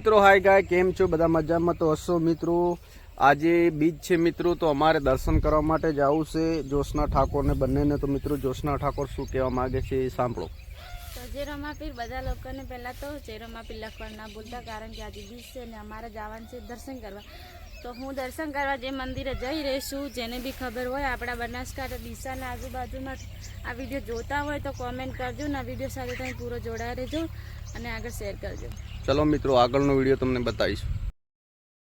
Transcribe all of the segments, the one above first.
મિત્રો हाय गाय केम छो बधा मजामां तो हशो मित्रों। आज बीज छे मित्रों तो अमारे दर्शन करवा माटे जावुं छे ज्योत्सना ठाकोर ने बंनेने। तो मित्रों ज्योत्सना ठाकोर शुं कहेवा मांगे छे सांभळो। तो जय रमापीर बधा लोकोने पहेला तो जय रमापीर लखवाड़ ना भूलता, कारण के आज बीज छे ने अमारे जवानुं छे दर्शन करवा। तो हूँ दर्शन करवा जे मंदिरे जई रही छुं। जेने भी खबर होय आपणा बनासकांठा ડીસાના આજુબાજુમાં આ વિડીયો જોતા હોય તો કોમેન્ટ करजो ने विडियो साथे તમે પૂરો જોડાઈ રહેજો અને આગળ શેર કરજો। चलो मित्रों આગળનો વિડીયો તમને બતાવીશું।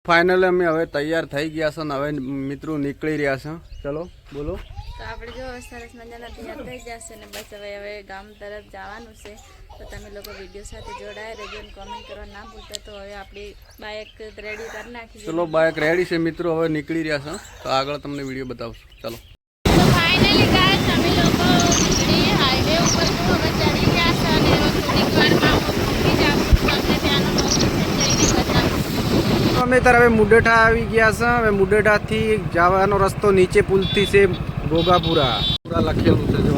फाइनली अमे हवे तैयार थई गया छे ने हवे मित्रों निकળી રહ્યા છે। चलो बोलो। तो આપણે જો સરસ મજાના તૈયાર થઈ ગયા છે ને બસ હવે ગામ તરફ જવાનું છે। तो તમે લોકો વિડીયો સાથે જોડાઈ રહેજો અને કોમેન્ટ કરવા ના ભૂલતા। તો હવે આપણી બાઇક રેડી કરી નાખી। चलो बाइक रेडी છે मित्रों, હવે નીકળી રહ્યા છે તો આગળ તમને વિડીયો બતાવશું। चलो तो फाइनली गाइस અમે લોકો નીકળી હાઈવે ઉપર તો હવે ચડી ગયા છે અને થોડીક વારમાં પહોંચી જાશું। તમને ત્યાંનો લોકેશન જઈને બતાવીશું। અમે તાર હવે મુડેઠા આવી ગયા છે। હવે મુડેઠાથી જવાનો રસ્તો નીચે પુલથી છે ગોગાપુરા પૂરા લખેલું છે। જો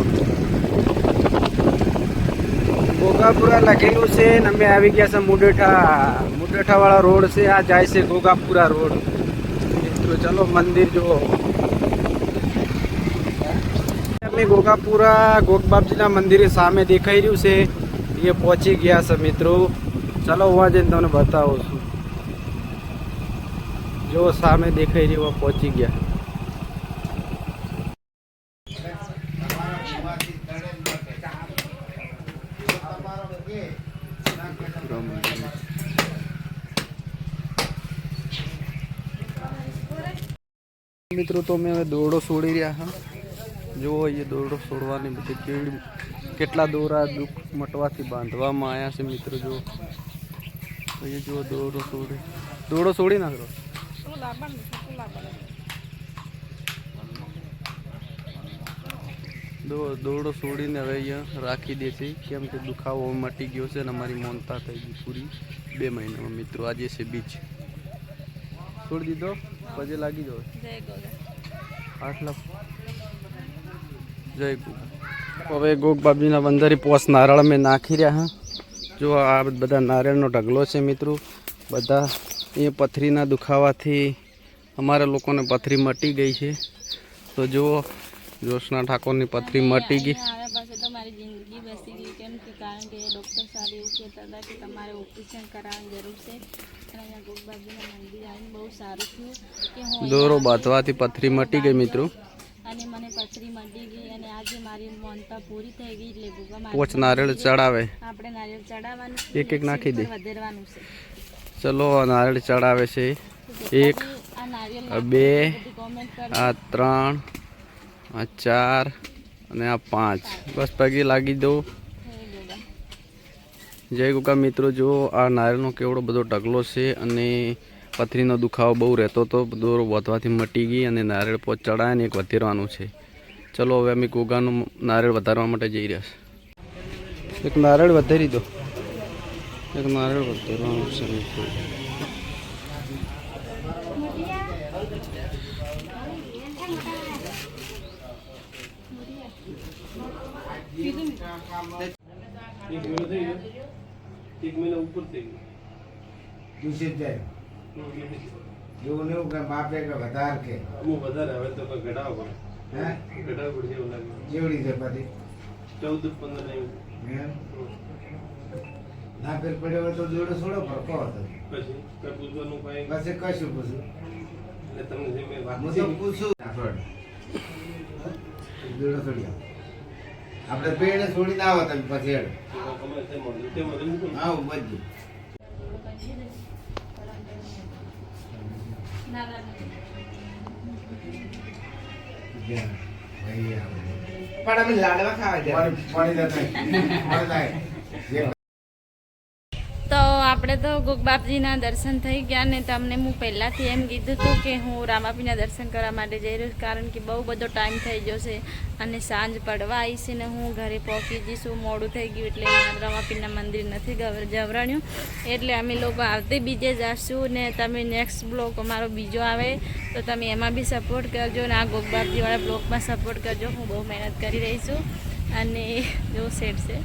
गोगापुरा लखेलू से अमे आ गया से मुडेठा। मुडेठा वाला रोड से आ जाए से गोगापुरा रोड। तो चलो मंदिर जो अमे गोगापुरा गोगबापजी ना मंदिर सामे देखाई रह्यु से ये पहुंची गया से मित्रों। चलो वहाँ जईने तमने बतावुं छुं। जो सामे देखाई रह्यु वहाँ पहुंची गया। मित्रों तो मैं दौड़ो छोड़ी रहा हाँ। जो ये दौड़ो छोड़वानी बधी केटला दोरा दुख मटवाथी बांधवामां आया छे मित्रों। जो तो ये जो दौड़ो छोड़ी नाखो। दौड़ो छोड़ीने हवे अहींया राखी दे छे केम के दुखावो मटी गयो छे। अमारी मोनता थई गई पूरी 2 महीनामां मित्रों। आज छे बीच छोड़ दीधो पजे लागी जाओ। जय गोगा आटला जय गोगा। हवे गोगबापजीना बंदरी पोस नारळ में नाखी रह्या हां। जो आ बधा नारियळनो ढगलो छे मित्रों। बधा ए पथरीना दुखावाथी अमारा लोकोने पथरी मटी गई छे। तो जो ज्योत्सना ठाकोरनी पथरी मटी गई। આવ્યા પાસે તો મારી જિંદગી બેસી ગઈ, કેમ કે કારણ કે ડૉક્ટર સાહેબ એવું કહેતા હતા કે તમારે ઓપરેશન કરાવવાની જરૂર છે। અને અહીંયા ગોગબાપજીના મંદિર આવીને બહુ સારું થયું કે હું दोरो बांधवाथी पथरी मटी गई मित्रों। અને મને પથરી મટી ગઈ અને આજે મારી માનતા પૂરી થઈ ગઈ। એટલે ગોગા पोच नारियल चढ़ावे આપણે નારિયેળ ચડાવવાનું છે, एक एक नाखी दे। વધેરવાનું છે। चलो नारियल चढ़ावे छे 1 આ નારિયેળ 2 કોમેન્ટ कर आ 3 आ 4 અને આ 5 બસ પગે લાગી દો। જય ગોગા મિત્રો। જો આ નારિયેળનો કેવડો બધો ઢગલો છે અને પથરીનો દુખાવો બહુ રહેતો હતો। દોરો વધવાથી મટી ગઈ અને નારિયેળ પોચ ચડાય ને એક વધેરવાનું છે। ચલો હવે અમે ગોગાનું નારિયેળ વધારવા માટે જઈ રહ્યા છે। એક નારિયેળ વધેરી દો। એક નારિયેળ વધેરવાનું છે મિત્રો। एक महीना ऊपर से दूसरे जाए जो ने का बापे का વધાર के वो વધારે હવે તો કોઈ ગડા હોય हैं ગડા પડી જેવું લાગે। जेवड़ी से पति 14-15 નહીં ना फिर पड़े हो तो जोड़ो छोड़ो पर को હતો પછી કઈ પૂછવાનું કઈ बस कશું પૂછું એટલે તમને જે મેં વાત હું તો પૂછું જોડો છોડી આપણે પેડે છોડી ના આવતા પછી હેડ કમે તે મળ્યું તે મળ્યું આવ બધું પણ અમે લાડવા ખાવા જાય પાણી જતા તો આપણે તો ગોગબાપજીના દર્શન થઈ ગયા ને તમને હું પહેલાંથી એમ કીધું હતું કે હું રામાપીના દર્શન કરવા માટે જઈ રહ્યું, કારણ કે બહુ બધો ટાઈમ થઈ ગયો છે અને સાંજ પડવા આવી છે ને હું ઘરે પહોંચી જઈશું, મોડું થઈ ગયું એટલે રામાપીના મંદિર નથી જવરાણ્યું। એટલે અમે લોકો આવતે બીજે જઈશું ને તમે નેક્સ્ટ બ્લોગ અમારો બીજો આવે તો તમે એમાં બી સપોર્ટ કરજો ને આ ગોગબાપજીવાળા બ્લોગમાં સપોર્ટ કરજો। હું બહુ મહેનત કરી રહી છું અને જો સેટ છે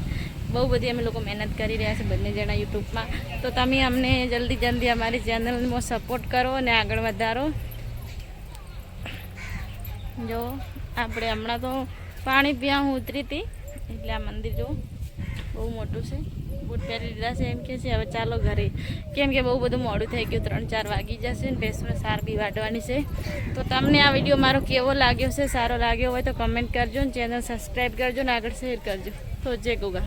બહુ બધી અમે લોકો મહેનત કરી રહ્યા છે બંને જણા યુટ્યુબમાં. તો તમે અમને જલ્દી અમારી ચેનલમાં સપોર્ટ કરો અને આગળ વધારો. જો આપણે હમણાં તો પાણી પીવા હું ઉતરી હતી, એટલે આ મંદિર જો બહુ મોટું છે. બૂટ પહેરી લીધા છે એમ કે છે. હવે ચાલો ઘરે, કેમ કે બહુ બધું મોડું થઈ ગયું, 3-4 વાગી જશે ને ભેંસનો સાર બી વાટવાની છે. તો તમને આ વિડીયો મારો કેવો લાગ્યો છે, સારો લાગ્યો હોય તો કમેન્ટ કરજો ને ચેનલ સબસ્ક્રાઈબ કરજો ને આગળ શેર કરજો. તો જય ગોગા.